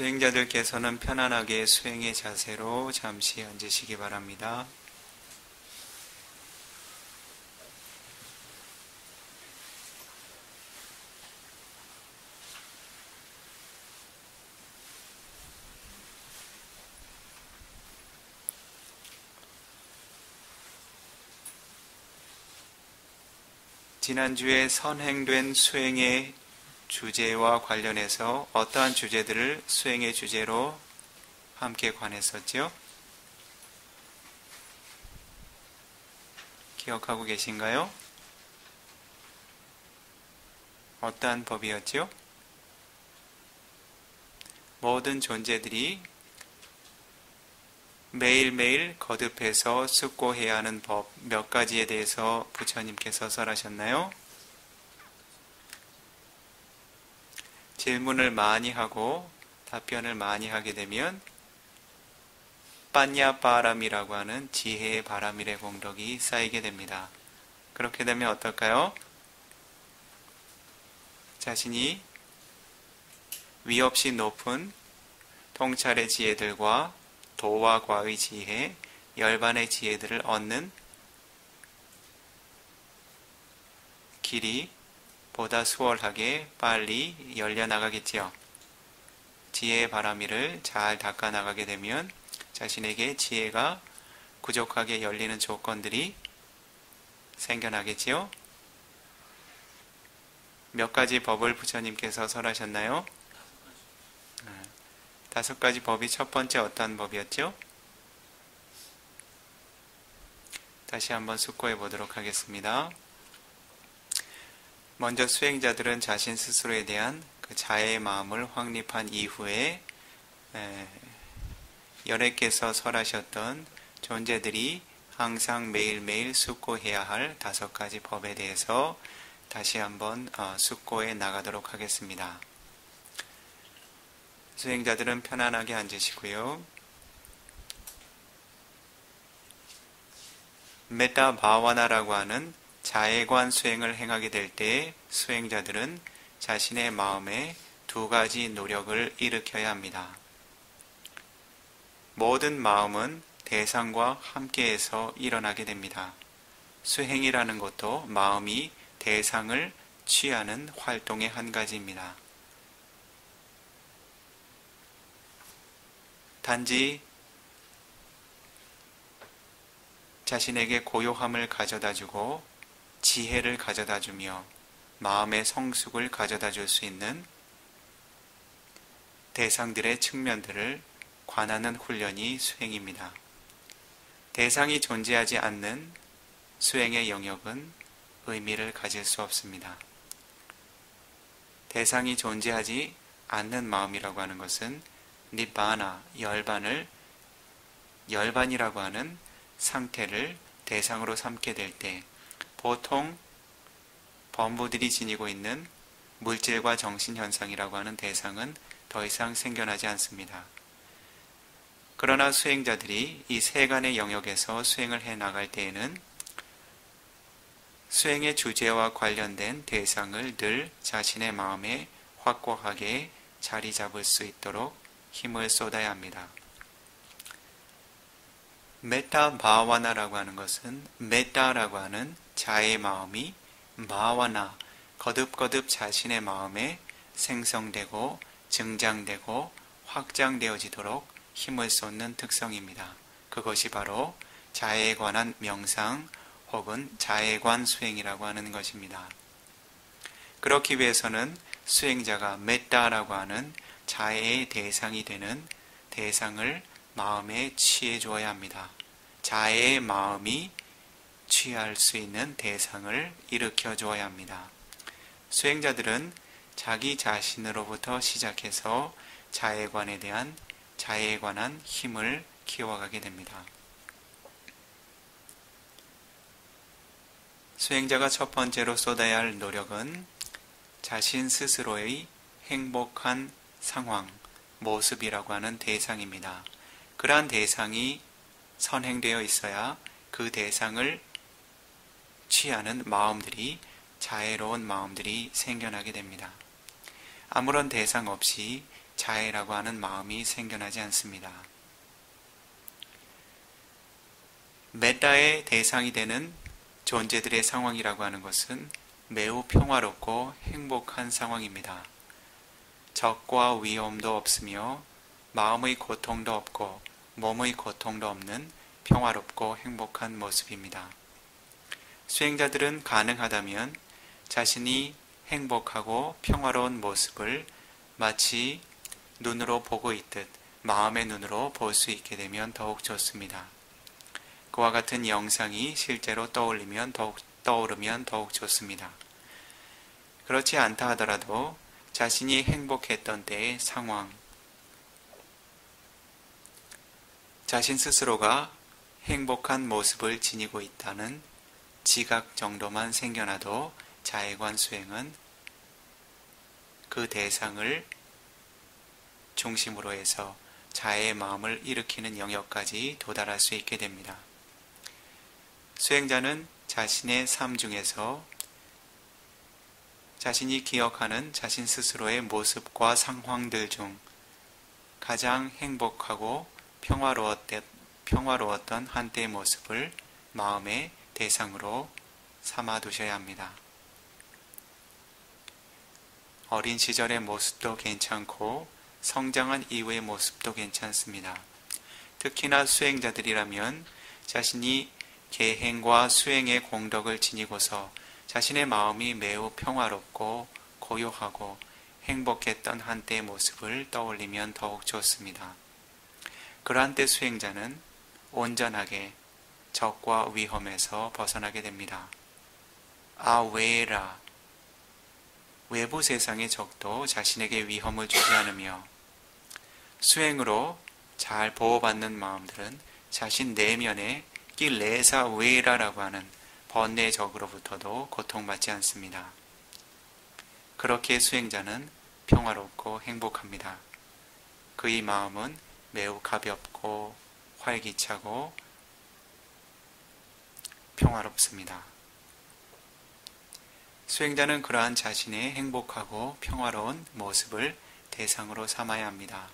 수행자들께서는 편안하게 수행의 자세로 잠시 앉으시기 바랍니다. 지난주에 선행된 수행의 주제와 관련해서 어떠한 주제들을 수행의 주제로 함께 관했었죠? 기억하고 계신가요? 어떠한 법이었죠? 모든 존재들이 매일매일 거듭해서 숙고해야 하는 법 몇 가지에 대해서 부처님께서 설하셨나요? 질문을 많이 하고 답변을 많이 하게 되면 빠냐바람이라고 하는 지혜의 바람일의 공덕이 쌓이게 됩니다. 그렇게 되면 어떨까요? 자신이 위 없이 높은 통찰의 지혜들과 도와 과의 지혜, 열반의 지혜들을 얻는 길이 보다 수월하게 빨리 열려나가겠지요. 지혜의 바람이를 잘 닦아나가게 되면 자신에게 지혜가 부족하게 열리는 조건들이 생겨나겠지요. 몇 가지 법을 부처님께서 설하셨나요? 5가지 법이 첫 번째 어떤 법이었죠? 다시 한번 숙고해 보도록 하겠습니다. 먼저 수행자들은 자신 스스로에 대한 그 자애의 마음을 확립한 이후에 열애께서 설하셨던 존재들이 항상 매일매일 숙고해야 할 5가지 법에 대해서 다시 한번 숙고해 나가도록 하겠습니다. 수행자들은 편안하게 앉으시고요. 메타 바와나라고 하는 자애관 수행을 행하게 될 때 수행자들은 자신의 마음에 2가지 노력을 일으켜야 합니다. 모든 마음은 대상과 함께해서 일어나게 됩니다. 수행이라는 것도 마음이 대상을 취하는 활동의 한 가지입니다. 단지 자신에게 고요함을 가져다주고 지혜를 가져다주며 마음의 성숙을 가져다줄 수 있는 대상들의 측면들을 관하는 훈련이 수행입니다. 대상이 존재하지 않는 수행의 영역은 의미를 가질 수 없습니다. 대상이 존재하지 않는 마음이라고 하는 것은 니바나, 열반이라고 하는 상태를 대상으로 삼게 될 때 보통 범부들이 지니고 있는 물질과 정신현상이라고 하는 대상은 더 이상 생겨나지 않습니다. 그러나 수행자들이 이 세간의 영역에서 수행을 해 나갈 때에는 수행의 주제와 관련된 대상을 늘 자신의 마음에 확고하게 자리 잡을 수 있도록 힘을 쏟아야 합니다. 메타 바와나라고 하는 것은 메타라고 하는 자의 마음이 바와나, 거듭거듭 자신의 마음에 생성되고 증장되고 확장되어지도록 힘을 쏟는 특성입니다. 그것이 바로 자애에 관한 명상 혹은 자애관 수행이라고 하는 것입니다. 그렇기 위해서는 수행자가 메타라고 하는 자애의 대상이 되는 대상을 마음에 취해 주어야 합니다. 자애의 마음이 취할 수 있는 대상을 일으켜 주어야 합니다. 수행자들은 자기 자신으로부터 시작해서 자애에 관한 힘을 키워가게 됩니다. 수행자가 첫 번째로 쏟아야 할 노력은 자신 스스로의 행복한 상황, 모습이라고 하는 대상입니다. 그러한 대상이 선행되어 있어야 그 대상을 취하는 마음들이 자애로운 마음들이 생겨나게 됩니다. 아무런 대상 없이 자애라고 하는 마음이 생겨나지 않습니다. 메타의 대상이 되는 존재들의 상황이라고 하는 것은 매우 평화롭고 행복한 상황입니다. 적과 위험도 없으며 마음의 고통도 없고 몸의 고통도 없는 평화롭고 행복한 모습입니다. 수행자들은 가능하다면 자신이 행복하고 평화로운 모습을 마치 눈으로 보고 있듯 마음의 눈으로 볼 수 있게 되면 더욱 좋습니다. 그와 같은 영상이 실제로 떠오르면 더욱 좋습니다. 그렇지 않다 하더라도 자신이 행복했던 때의 상황, 자신 스스로가 행복한 모습을 지니고 있다는 지각 정도만 생겨나도 자애관 수행은 그 대상을 중심으로 해서 자애의 마음을 일으키는 영역까지 도달할 수 있게 됩니다. 수행자는 자신의 삶 중에서 자신이 기억하는 자신 스스로의 모습과 상황들 중 가장 행복하고 평화로웠던 한때의 모습을 마음의 대상으로 삼아 두셔야 합니다. 어린 시절의 모습도 괜찮고 성장한 이후의 모습도 괜찮습니다. 특히나 수행자들이라면 자신이 계행과 수행의 공덕을 지니고서 자신의 마음이 매우 평화롭고 고요하고 행복했던 한때의 모습을 떠올리면 더욱 좋습니다. 그러한 때 수행자는 온전하게 적과 위험에서 벗어나게 됩니다. 아웨라, 외부 세상의 적도 자신에게 위험을 주지 않으며 수행으로 잘 보호받는 마음들은 자신 내면에 레사 웨라라고 하는 번뇌의 적으로부터도 고통받지 않습니다. 그렇게 수행자는 평화롭고 행복합니다. 그의 마음은 매우 가볍고 활기차고 평화롭습니다. 수행자는 그러한 자신의 행복하고 평화로운 모습을 대상으로 삼아야 합니다.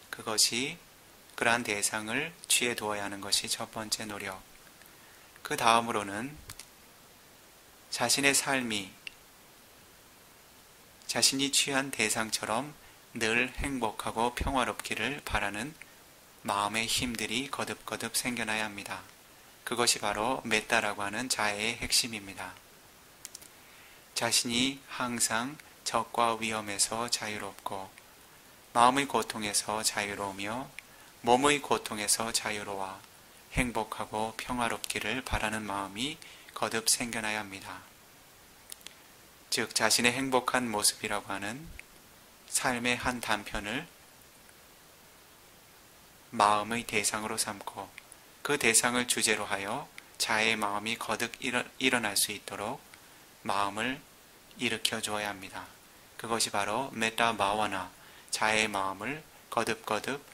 그것이 그러한 대상을 취해 두어야 하는 것이 첫 번째 노력. 그 다음으로는 자신의 삶이 자신이 취한 대상처럼 늘 행복하고 평화롭기를 바라는 마음의 힘들이 거듭거듭 생겨나야 합니다. 그것이 바로 메타라고 하는 자애의 핵심입니다. 자신이 항상 적과 위험에서 자유롭고 마음의 고통에서 자유로우며 몸의 고통에서 자유로워 행복하고 평화롭기를 바라는 마음이 거듭 생겨나야 합니다. 즉 자신의 행복한 모습이라고 하는 삶의 한 단편을 마음의 대상으로 삼고 그 대상을 주제로 하여 자애의 마음이 거듭 일어날 수 있도록 마음을 일으켜 주어야 합니다. 그것이 바로 메타 마와나 자애의 마음을 거듭거듭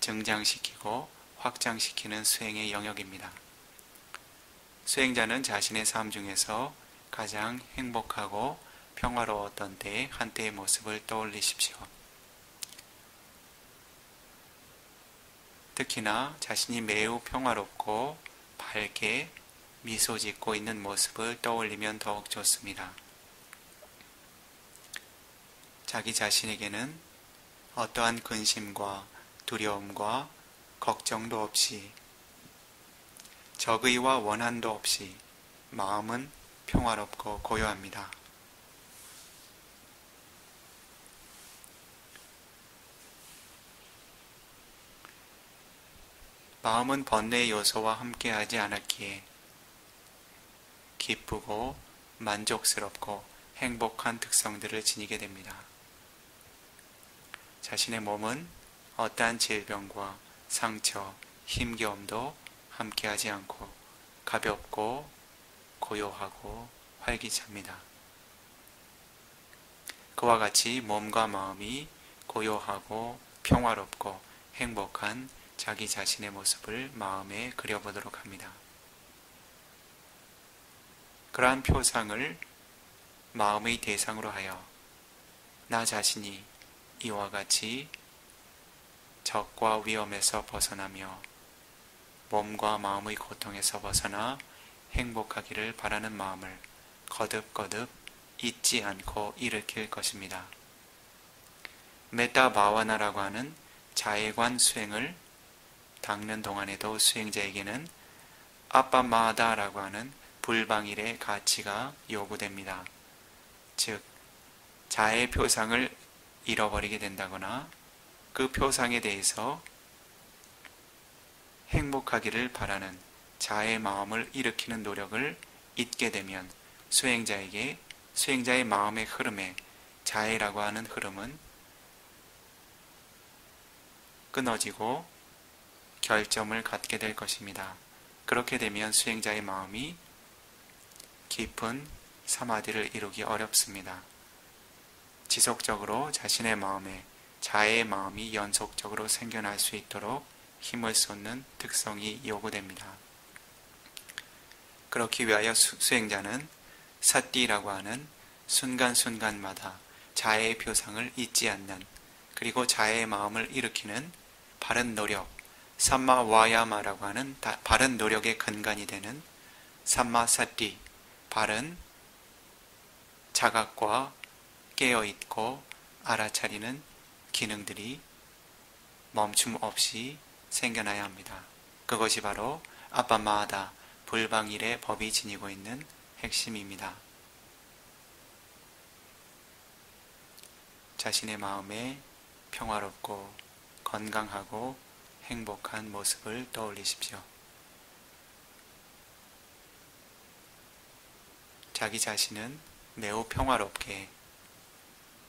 증장시키고 확장시키는 수행의 영역입니다. 수행자는 자신의 삶 중에서 가장 행복하고 평화로웠던 때의 한때의 모습을 떠올리십시오. 특히나 자신이 매우 평화롭고 밝게 미소 짓고 있는 모습을 떠올리면 더욱 좋습니다. 자기 자신에게는 어떠한 근심과 두려움과 걱정도 없이 적의와 원한도 없이 마음은 평화롭고 고요합니다. 마음은 번뇌의 요소와 함께하지 않았기에 기쁘고 만족스럽고 행복한 특성들을 지니게 됩니다. 자신의 몸은 어떠한 질병과 상처, 힘겨움도 함께하지 않고 가볍고 고요하고 활기찹니다. 그와 같이 몸과 마음이 고요하고 평화롭고 행복한 자기 자신의 모습을 마음에 그려보도록 합니다. 그러한 표상을 마음의 대상으로 하여 나 자신이 이와 같이 적과 위험에서 벗어나며 몸과 마음의 고통에서 벗어나 행복하기를 바라는 마음을 거듭거듭 잊지 않고 일으킬 것입니다. 메타 바와나라고 하는 자해관 수행을 닦는 동안에도 수행자에게는 아빠마다라고 하는 불방일의 가치가 요구됩니다. 즉, 자해 표상을 잃어버리게 된다거나 그 표상에 대해서 행복하기를 바라는 자해 마음을 일으키는 노력을 잊게 되면 수행자의 마음의 흐름에 자해라고 하는 흐름은 끊어지고 결점을 갖게 될 것입니다. 그렇게 되면 수행자의 마음이 깊은 사마디를 이루기 어렵습니다. 지속적으로 자신의 마음에 자해의 마음이 연속적으로 생겨날 수 있도록 힘을 쏟는 특성이 요구됩니다. 그렇기 위하여 수행자는 사띠라고 하는 순간순간마다 자해의 표상을 잊지 않는, 그리고 자해의 마음을 일으키는 바른 노력, 삼마와야마라고 하는 바른 노력의 근간이 되는 삼마사띠, 바른 자각과 깨어있고 알아차리는 기능들이 멈춤 없이 생겨나야 합니다. 그것이 바로 아빠마다 불방일의 법이 지니고 있는 핵심입니다. 자신의 마음에 평화롭고 건강하고 행복한 모습을 떠올리십시오. 자기 자신은 매우 평화롭게,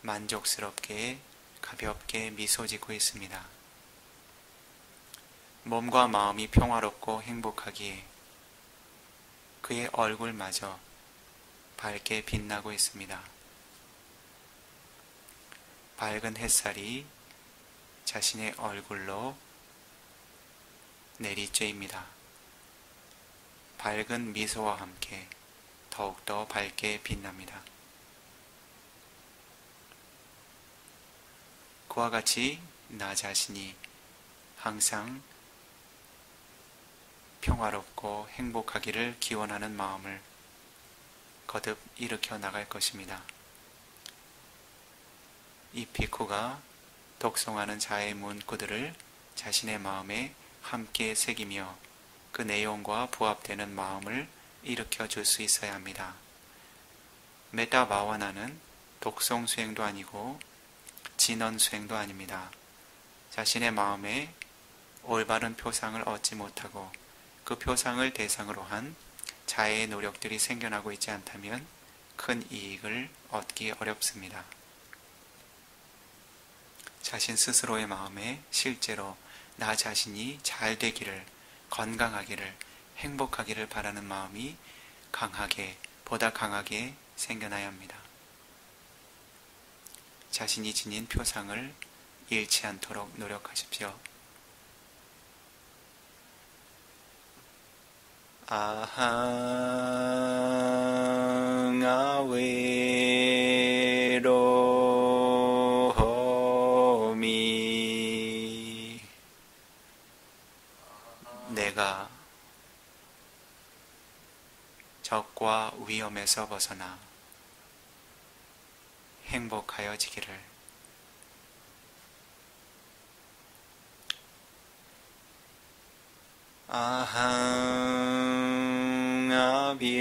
만족스럽게, 가볍게 미소 짓고 있습니다. 몸과 마음이 평화롭고 행복하기에 그의 얼굴마저 밝게 빛나고 있습니다. 밝은 햇살이 자신의 얼굴로 내리쬐입니다. 밝은 미소와 함께 더욱더 밝게 빛납니다. 그와 같이 나 자신이 항상 평화롭고 행복하기를 기원하는 마음을 거듭 일으켜 나갈 것입니다. 이 비쿠가 독송하는 자의 문구들을 자신의 마음에 함께 새기며 그 내용과 부합되는 마음을 일으켜 줄 수 있어야 합니다. 메타 바와나는 독송 수행도 아니고 진언 수행도 아닙니다. 자신의 마음에 올바른 표상을 얻지 못하고 그 표상을 대상으로 한 자해의 노력들이 생겨나고 있지 않다면 큰 이익을 얻기 어렵습니다. 자신 스스로의 마음에 실제로 나 자신이 잘 되기를, 건강하기를, 행복하기를 바라는 마음이 강하게, 보다 강하게 생겨나야 합니다. 자신이 지닌 표상을 잃지 않도록 노력하십시오. 아항 아웨로미, 내가 적과 위험에서 벗어나 행복하여지기를. 아항 아비아바조미,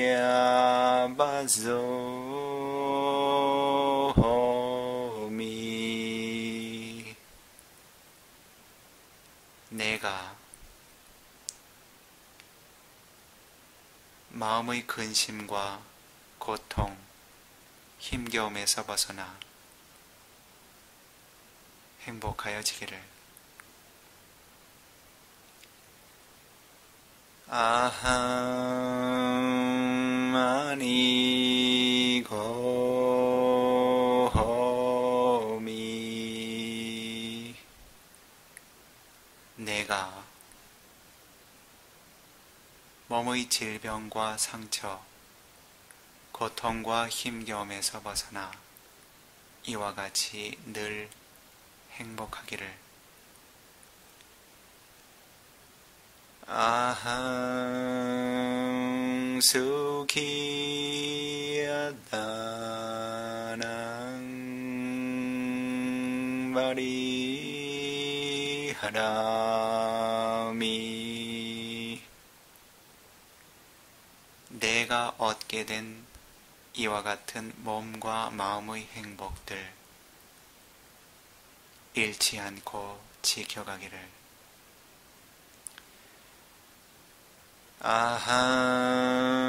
내가 마음의 근심과 고통, 힘겨움에서 벗어나 행복하여지기를. 아함 아니고미, 내가 몸의 질병과 상처, 고통과 힘겨움에서 벗어나 이와 같이 늘 행복하기를. 아항 수키야다낭 바리하라미. 내가 얻게 된 이와 같은 몸과 마음의 행복들 잃지 않고 지켜가기를. 아항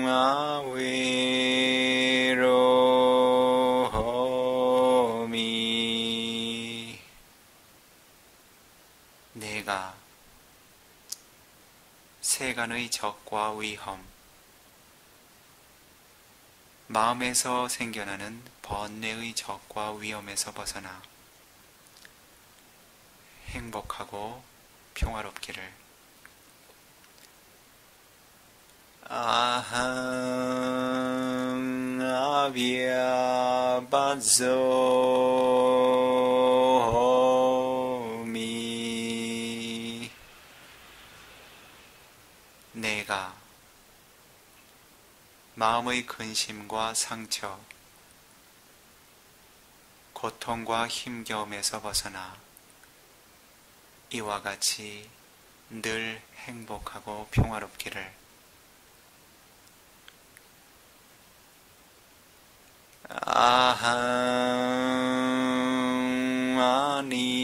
아웨로미. 내가 세간의 적과 위험, 마음에서 생겨나는 번뇌의 적과 위험에서 벗어나 행복하고 평화롭기를. 아항 아비야바조미. 내가 마음의 근심과 상처, 고통과 힘겨움에서 벗어나 이와 같이 늘 행복하고 평화롭기를. 아항 아니고미.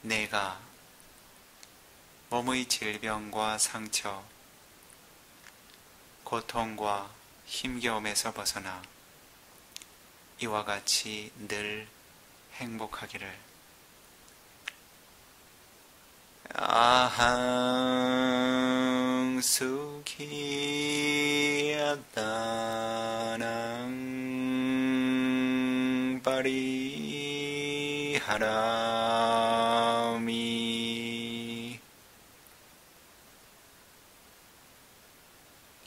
내가 몸의 질병과 상처, 고통과 힘겨움에서 벗어나 이와 같이 늘 행복하기를. 아항 수키야다낭 바리하라미.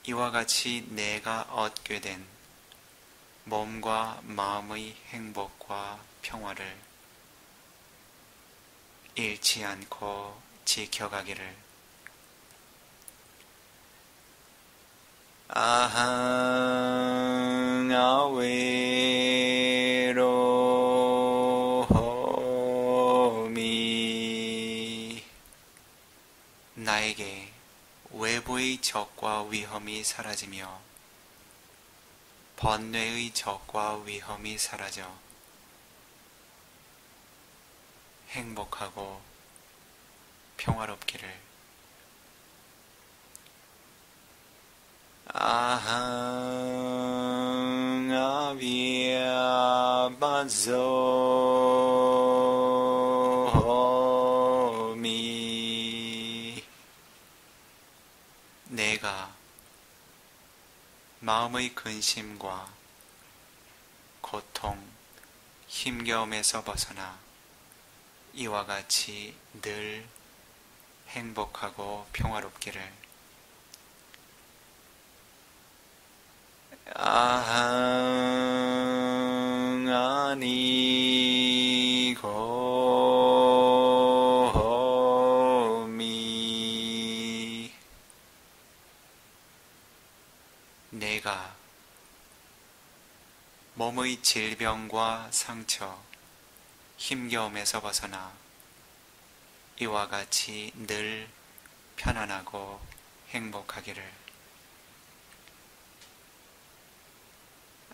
이와 같이 내가 얻게 된 몸과 마음의 행복과 평화를 잃지 않고 지켜가기를. 아항 아웨로미. 나에게 외부의 적과 위험이 사라지며 번뇌의 적과 위험이 사라져 행복하고 평화롭기를. 아항 아비야바조미. 내가 마음의 근심과 고통, 힘겨움에서 벗어나 이와 같이 늘 행복하고 평화롭기를. 아항 아니고미. 내가 몸의 질병과 상처, 힘겨움에서 벗어나 이와 같이 늘 편안하고 행복하기를.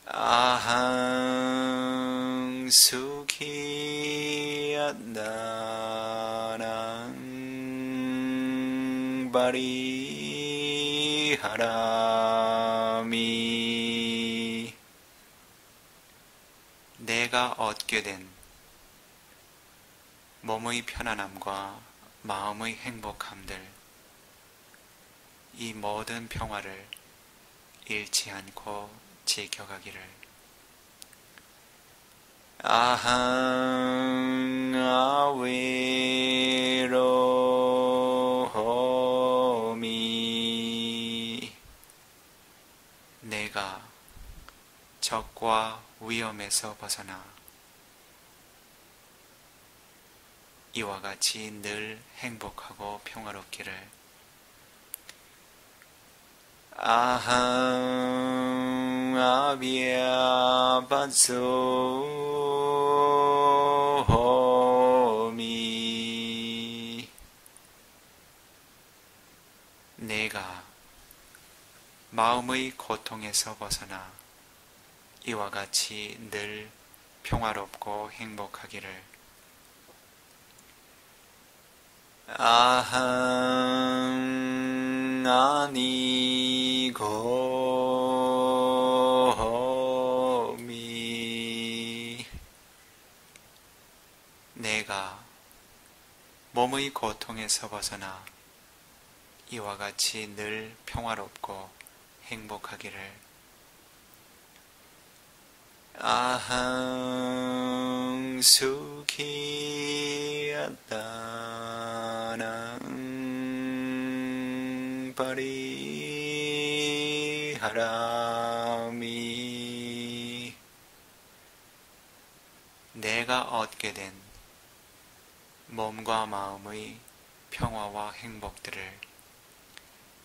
아항 수키야다낭 바리하라미. 내가 얻게 된 몸의 편안함과 마음의 행복함들, 이 모든 평화를 잃지 않고 지켜가기를. 아항 아웨로 내가 적과 위험에서 벗어나 이와 같이 늘 행복하고 평화롭기를. 아항 아비아바소호미. 내가 마음의 고통에서 벗어나 이와 같이 늘 평화롭고 행복하기를. 아항 아니고미. 내가 몸의 고통에서 벗어나 이와 같이 늘 평화롭고 행복하기를. 아항 수키야다낭 파리하라미. 내가 얻게 된 몸과 마음의 평화와 행복들을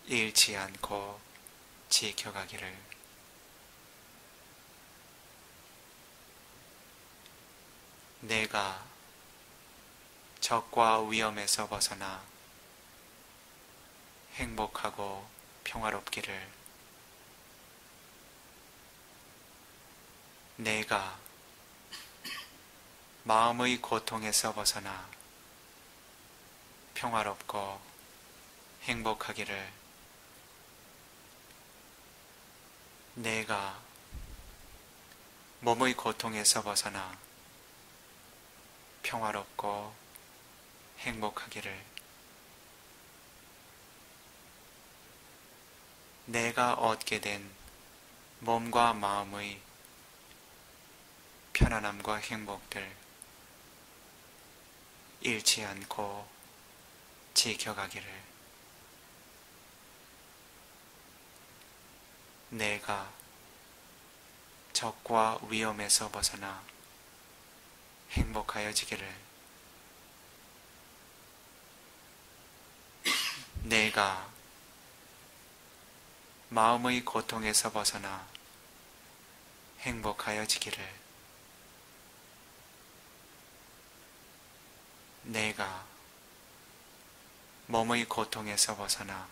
잃지 않고 지켜가기를. 내가 적과 위험에서 벗어나 행복하고 평화롭기를. 내가 마음의 고통에서 벗어나 평화롭고 행복하기를. 내가 몸의 고통에서 벗어나 평화롭고 행복하기를. 내가 얻게 된 몸과 마음의 편안함과 행복들 잃지 않고 지켜가기를. 내가 적과 위험에서 벗어나 행복하여지기를. 내가 마음의 고통에서 벗어나 행복하여지기를. 내가 몸의 고통에서 벗어나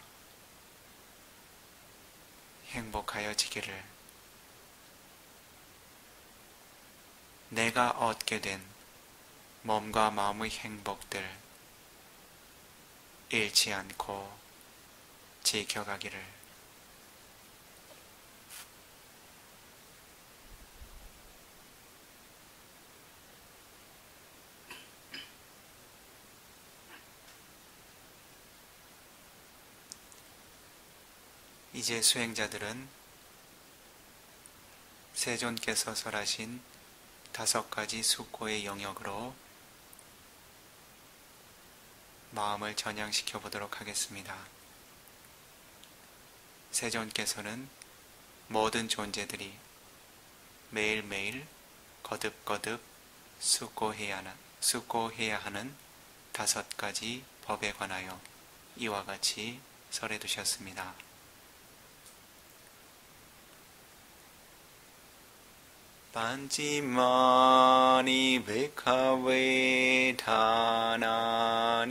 행복하여지기를. 내가 얻게 된 몸과 마음의 행복들 잃지 않고 지켜가기를. 이제 수행자들은 세존께서 설하신 5가지 숙고의 영역으로 마음을 전향시켜 보도록 하겠습니다. 세존께서는 모든 존재들이 매일매일 거듭거듭 숙고해야 하는 5가지 법에 관하여 이와 같이 설해 두셨습니다. 반지마니 베카웨 다나니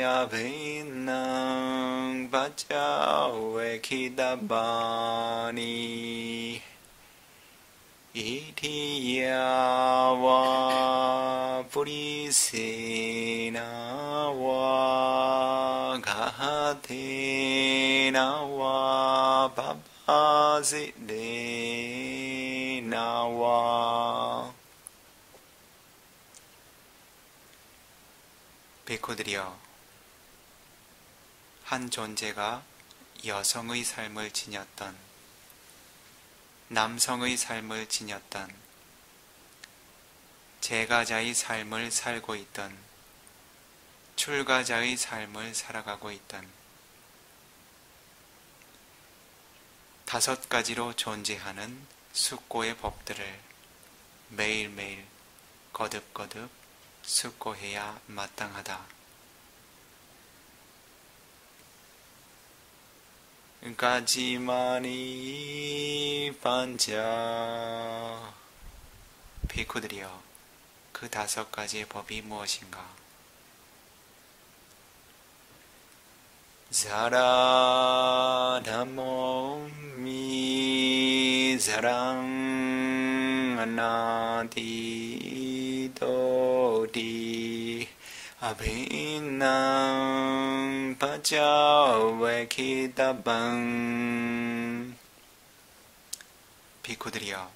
아벤낭 바짜웨 키다바니 이티야와 프리세나와 가하테나와 바바세네나와. 베코들이여, 한 존재가 여성의 삶을 지녔던, 남성의 삶을 지녔던, 재가자의 삶을 살고 있던, 출가자의 삶을 살아가고 있던 5가지로 존재하는 숙고의 법들을 매일매일 거듭거듭 숙고해야 마땅하다. 가지마니 반자. 비쿠들이여, 그 5가지의 법이 무엇인가? 자라나모미 자랑아나디도디 아비낭 파자웨키다방. 비쿠들이여,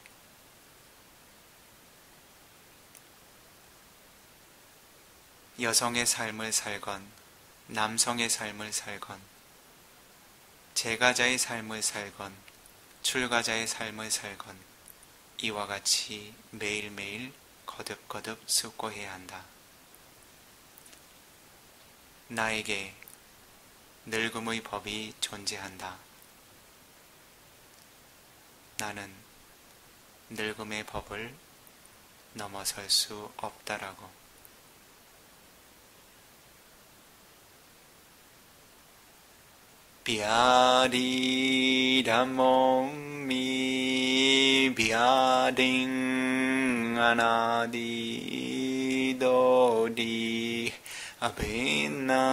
여성의 삶을 살건 남성의 삶을 살건 재가자의 삶을 살건 출가자의 삶을 살건 이와 같이 매일매일 거듭거듭 숙고해야 한다. 나에게 늙음의 법이 존재한다. 나는 늙음의 법을 넘어설 수 없다라고. 비아디라몽미 비아딩 아나디도디 아비낭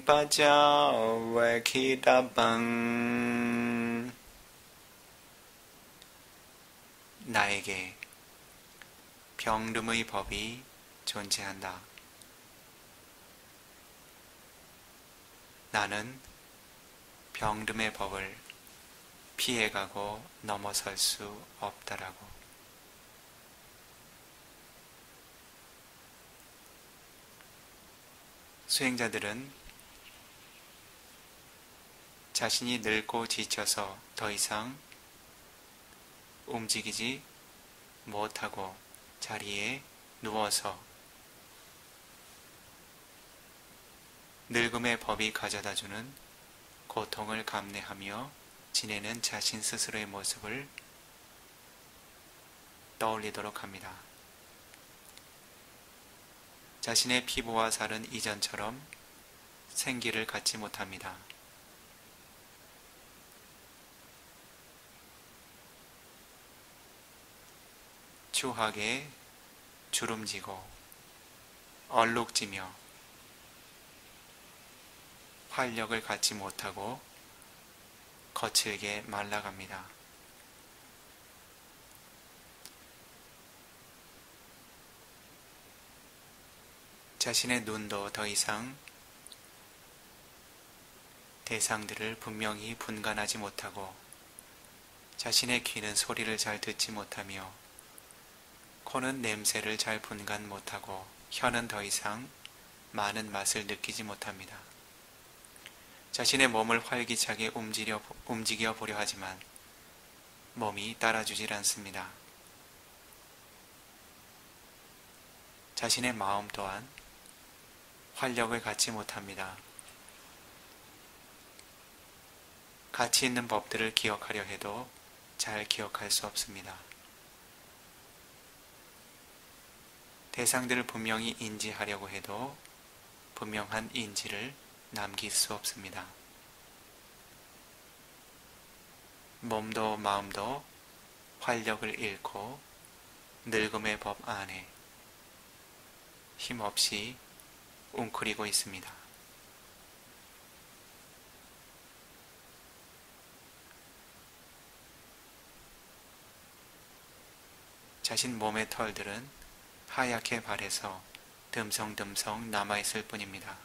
파자웨키다방. 나에게 병듦의 법이 존재한다. 나는 병듦의 법을 피해가고 넘어설 수 없다라고. 수행자들은 자신이 늙고 지쳐서 더 이상 움직이지 못하고 자리에 누워서 늙음의 법이 가져다주는 고통을 감내하며 지내는 자신 스스로의 모습을 떠올리도록 합니다. 자신의 피부와 살은 이전처럼 생기를 갖지 못합니다. 추하게 주름지고 얼룩지며 활력을 갖지 못하고 거칠게 말라갑니다. 자신의 눈도 더 이상 대상들을 분명히 분간하지 못하고 자신의 귀는 소리를 잘 듣지 못하며 코는 냄새를 잘 분간 못하고 혀는 더 이상 많은 맛을 느끼지 못합니다. 자신의 몸을 활기차게 움직여 보려 하지만 몸이 따라주질 않습니다. 자신의 마음 또한 활력을 갖지 못합니다. 가치 있는 법들을 기억하려 해도 잘 기억할 수 없습니다. 대상들을 분명히 인지하려고 해도 분명한 인지를 남길 수 없습니다. 몸도 마음도 활력을 잃고 늙음의 법 안에 힘없이 웅크리고 있습니다. 자신 몸의 털들은 하얗게 발해서 듬성듬성 남아있을 뿐입니다.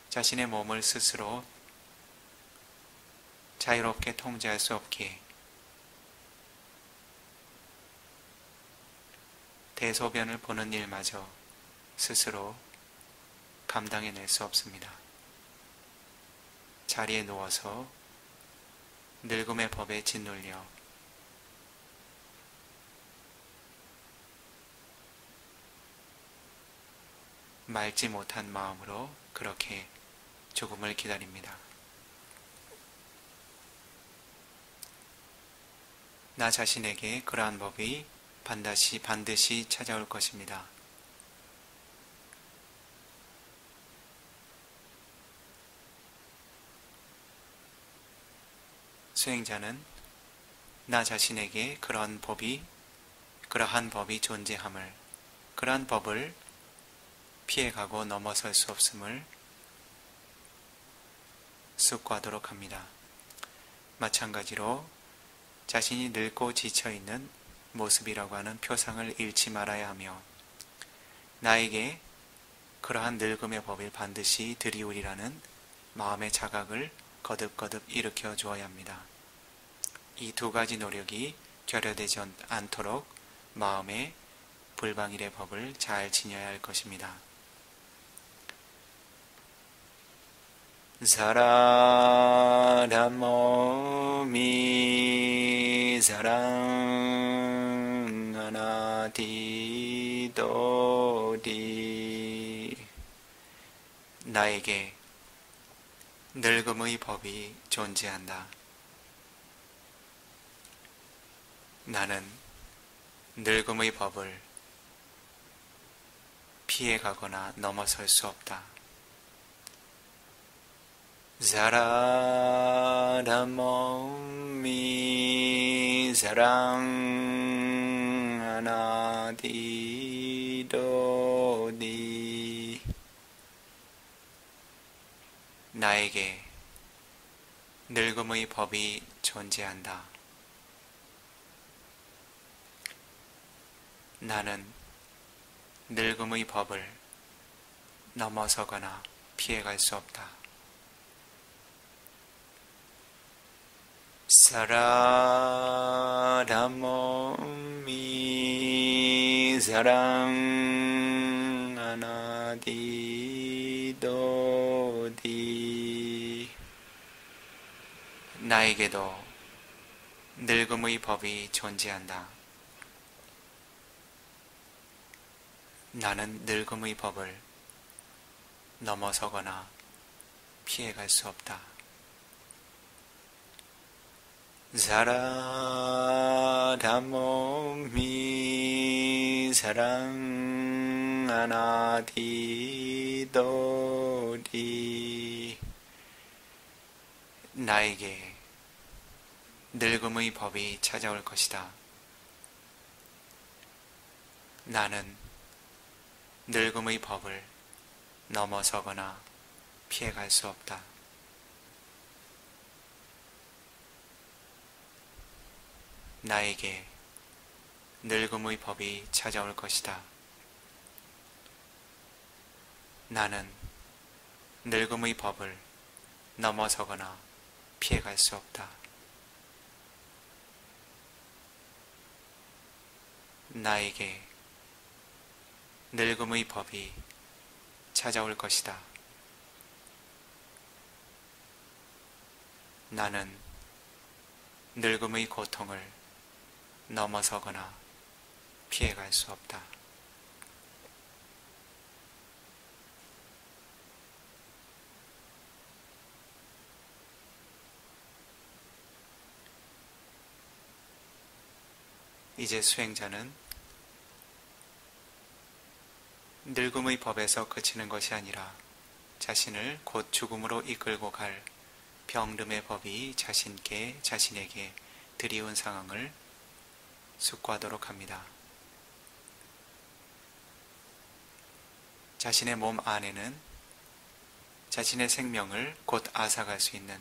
자신의 몸을 스스로 자유롭게 통제할 수 없기에 대소변을 보는 일마저 스스로 감당해낼 수 없습니다. 자리에 누워서 늙음의 법에 짓눌려 맑지 못한 마음으로 그렇게 죽음을 기다립니다. 나 자신에게 그러한 법이 반드시 찾아올 것입니다. 수행자는 나 자신에게 그러한 법이 존재함을, 그러한 법을 피해가고 넘어설 수 없음을 숙고하도록 합니다. 마찬가지로 자신이 늙고 지쳐있는 모습이라고 하는 표상을 잃지 말아야 하며, 나에게 그러한 늙음의 법을 반드시 들이우리라는 마음의 자각을 거듭거듭 일으켜 주어야 합니다. 이 두 가지 노력이 결여되지 않도록 마음의 불방일의 법을 잘 지녀야 할 것입니다. 사라담모미 사랑하나디도디. 나에게 늙음의 법이 존재한다. 나는 늙음의 법을 피해가거나 넘어설 수 없다. 사라담모미 사랑하나디도디. 나에게 늙음의 법이 존재한다. 나는 늙음의 법을 넘어서거나 피해갈 수 없다. 사라담모미 사랑하나디도디. 나에게도 늙음의 법이 존재한다. 나는 늙음의 법을 넘어서거나 피해갈 수 없다. 사라담모미 사랑하나디도디. 나에게 늙음의 법이 찾아올 것이다. 나는 늙음의 법을 넘어서거나 피해갈 수 없다. 나에게 늙음의 법이 찾아올 것이다. 나는 늙음의 법을 넘어서거나 피해갈 수 없다. 나에게 늙음의 법이 찾아올 것이다. 나는 늙음의 고통을 넘어서거나 피해갈 수 없다. 이제 수행자는 늙음의 법에서 그치는 것이 아니라 자신을 곧 죽음으로 이끌고 갈 병듦의 법이 자신에게 들이온 상황을 숙고하도록 합니다. 자신의 몸 안에는 자신의 생명을 곧 앗아갈 수 있는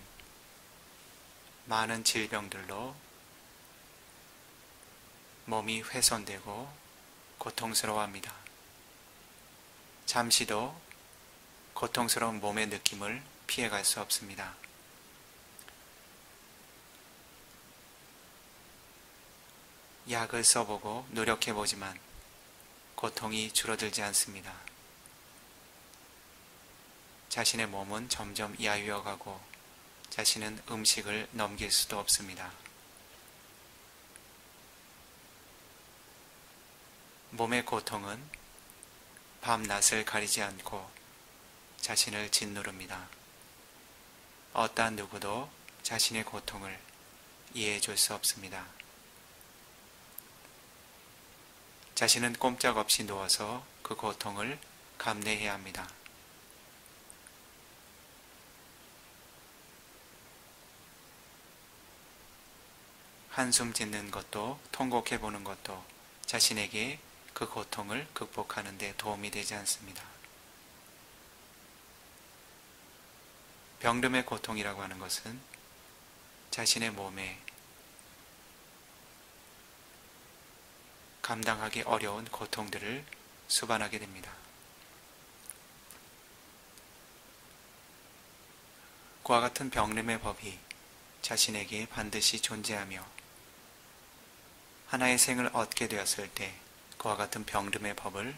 많은 질병들로 몸이 훼손되고 고통스러워합니다. 잠시도 고통스러운 몸의 느낌을 피해갈 수 없습니다. 약을 써보고 노력해보지만 고통이 줄어들지 않습니다. 자신의 몸은 점점 야위어가고 자신은 음식을 넘길 수도 없습니다. 몸의 고통은 밤낮을 가리지 않고 자신을 짓누릅니다. 어떠한 누구도 자신의 고통을 이해해 줄 수 없습니다. 자신은 꼼짝없이 누워서 그 고통을 감내해야 합니다. 한숨 짓는 것도 통곡해 보는 것도 자신에게 그 고통을 극복하는 데 도움이 되지 않습니다. 병듦의 고통이라고 하는 것은 자신의 몸에 감당하기 어려운 고통들을 수반하게 됩니다. 그와 같은 병듦의 법이 자신에게 반드시 존재하며 하나의 생을 얻게 되었을 때 그와 같은 병듦의 법을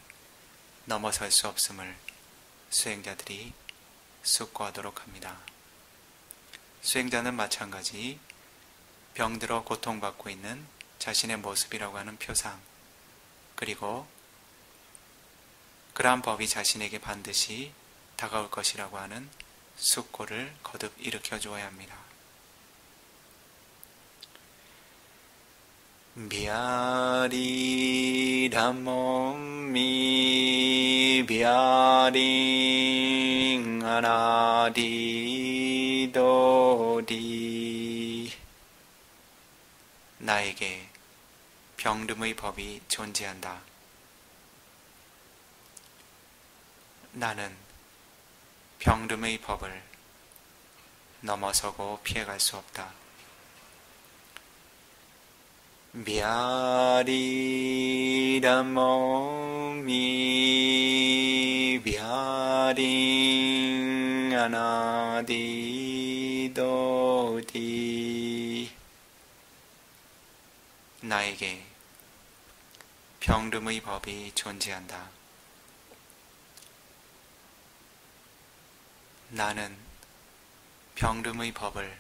넘어설 수 없음을 수행자들이 숙고하도록 합니다. 수행자는 마찬가지 병들어 고통받고 있는 자신의 모습이라고 하는 표상, 그리고 그러한 법이 자신에게 반드시 다가올 것이라고 하는 숙고를 거듭 일으켜 주어야 합니다. 비아리 담모미 비아리 아나디 도디. 나에게 병듦의 법이 존재한다. 나는 병듦의 법을 넘어서고 피해갈 수 없다. 비아리 담모미 비아리 아나디 도디. 나에게 병듦의 법이 존재한다. 나는 병듦의 법을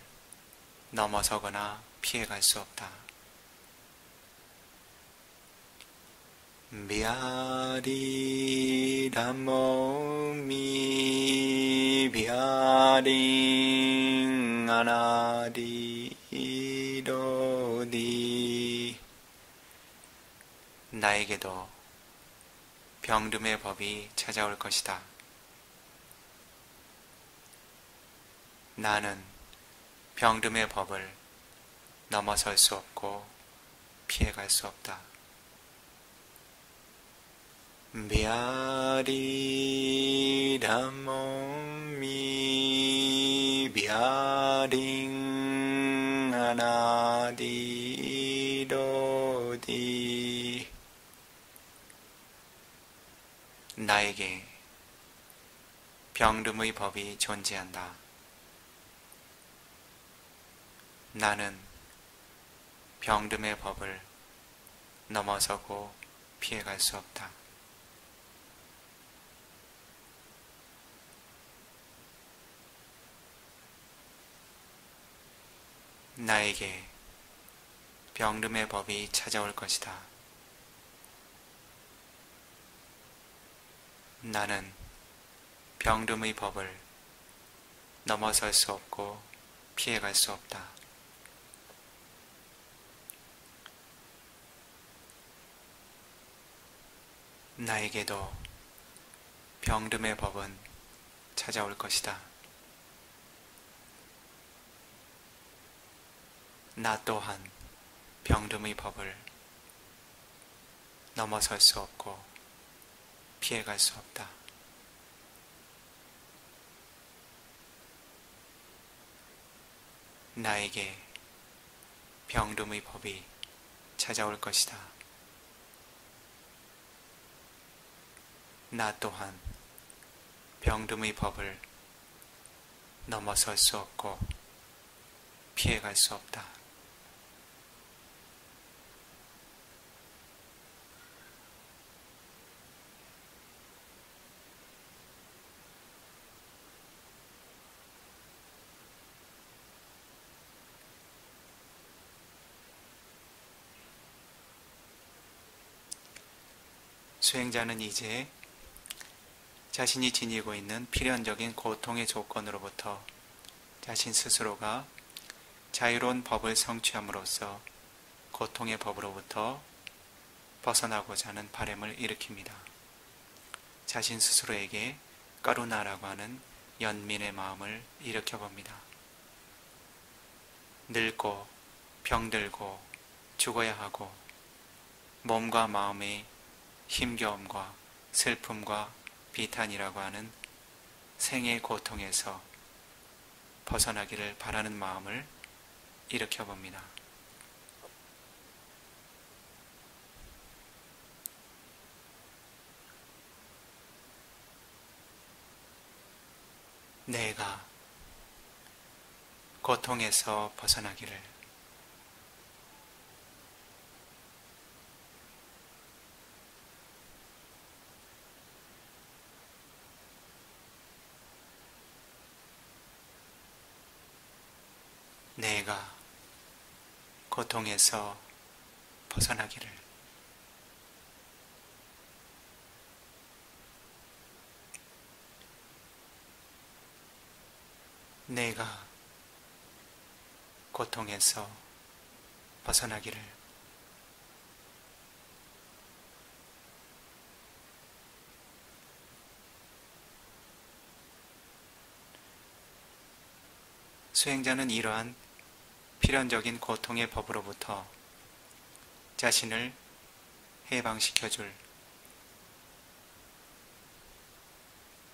넘어서거나 피해갈 수 없다. 비아리 담모미 비아리 아나디 도디. 나에게도 병듦의 법이 찾아올 것이다. 나는 병듦의 법을 넘어설 수 없고 피해갈 수 없다. 비아리 담모미 비아리 아나디 도디. 나에게 병듦의 법이 존재한다. 나는 병듦의 법을 넘어서고 피해갈 수 없다. 나에게 병듦의 법이 찾아올 것이다. 나는 병듦의 법을 넘어설 수 없고 피해갈 수 없다. 나에게도 병듦의 법은 찾아올 것이다. 나 또한 병듦의 법을 넘어설 수 없고 피해갈 수 없다. 나에게 병듦의 법이 찾아올 것이다. 나 또한 병듦의 법을 넘어설 수 없고 피해갈 수 없다. 수행자는 이제 자신이 지니고 있는 필연적인 고통의 조건으로부터 자신 스스로가 자유로운 법을 성취함으로써 고통의 법으로부터 벗어나고자 하는 바람을 일으킵니다. 자신 스스로에게 까루나라고 하는 연민의 마음을 일으켜봅니다. 늙고 병들고 죽어야 하고 몸과 마음의 힘겨움과 슬픔과 비탄이라고 하는 생의 고통에서 벗어나기를 바라는 마음을 일으켜봅니다. 내가 고통에서 벗어나기를 내가 고통에서 벗어나기를 내가 고통에서 벗어나기를 수행자는 이러한 필연적인 고통의 법으로부터 자신을 해방시켜줄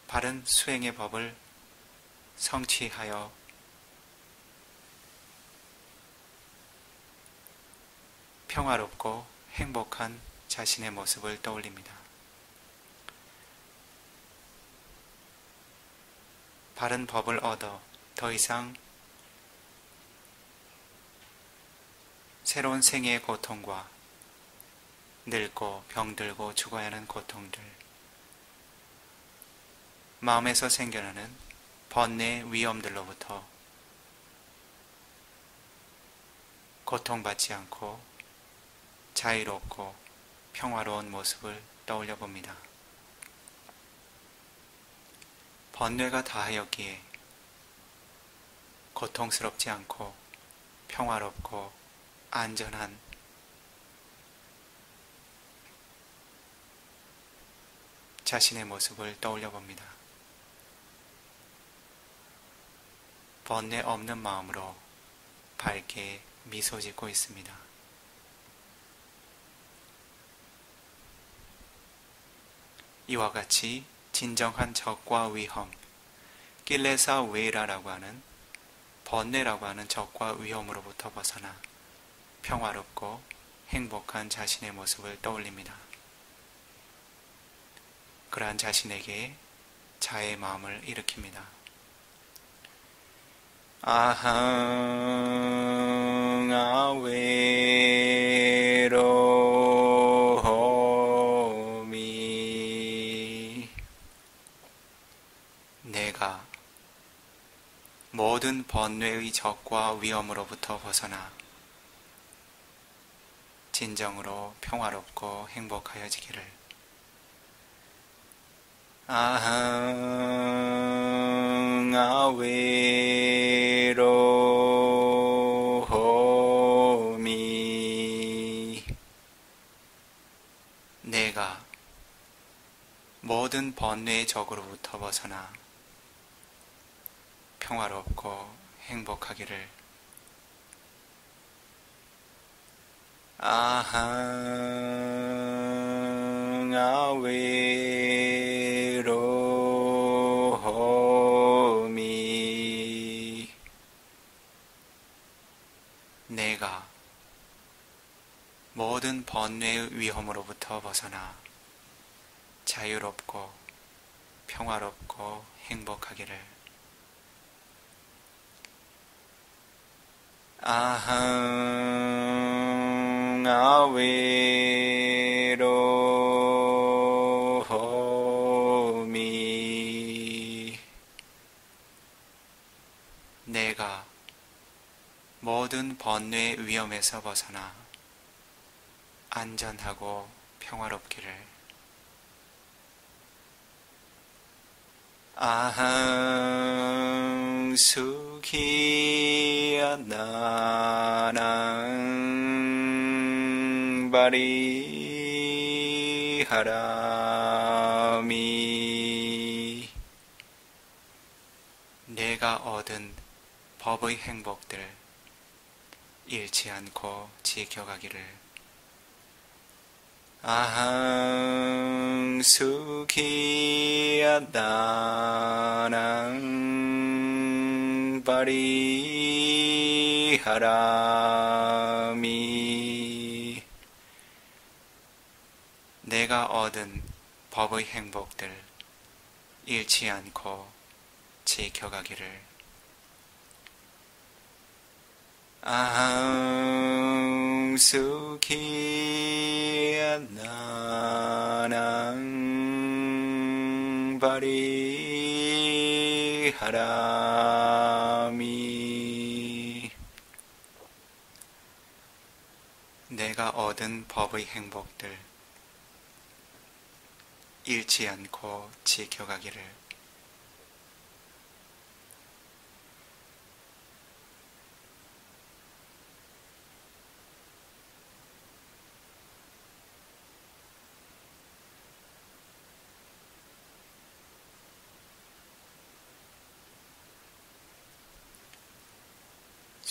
바른 수행의 법을 성취하여 평화롭고 행복한 자신의 모습을 떠올립니다. 바른 법을 얻어 더 이상 새로운 생애의 고통과 늙고 병들고 죽어야 하는 고통들, 마음에서 생겨나는 번뇌의 위험들로부터 고통받지 않고 자유롭고 평화로운 모습을 떠올려 봅니다. 번뇌가 다하였기에 고통스럽지 않고 평화롭고 안전한 자신의 모습을 떠올려 봅니다. 번뇌 없는 마음으로 밝게 미소 짓고 있습니다. 이와 같이 진정한 적과 위험, 낄레사 웨이라라고 하는 번뇌라고 하는 적과 위험으로부터 벗어나 평화롭고 행복한 자신의 모습을 떠올립니다. 그러한 자신에게 자애의 마음을 일으킵니다. 아항 아웨로미 내가 모든 번뇌의 적과 위험으로부터 벗어나 진정으로 평화롭고 행복하여지기를 아항 아웨로미 내가 모든 번뇌의 적으로부터 벗어나 평화롭고 행복하기를 아항 아웨로미 내가 모든 번뇌의 위험으로부터 벗어나 자유롭고 평화롭고 행복하기를 아항 아웨로미 내가 모든 번뇌의 위험에서 벗어나 안전하고 평화롭기를 아항 수기야 나랑 바리하라미. 내가 얻은 법의 행복들 잃지 않고 지켜가기를. 아항 수기야 나랑 바리하라미. 내가 얻은 법의 행복들 잃지 않고 지켜가기를. 아항 수기야 나랑 바리하라미. 내가 얻은 법의 행복들 잃지 않고 지켜가기를.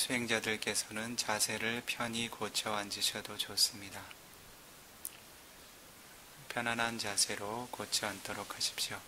수행자들께서는 자세를 편히 고쳐 앉으셔도 좋습니다. 편안한 자세로 고쳐 앉도록 하십시오.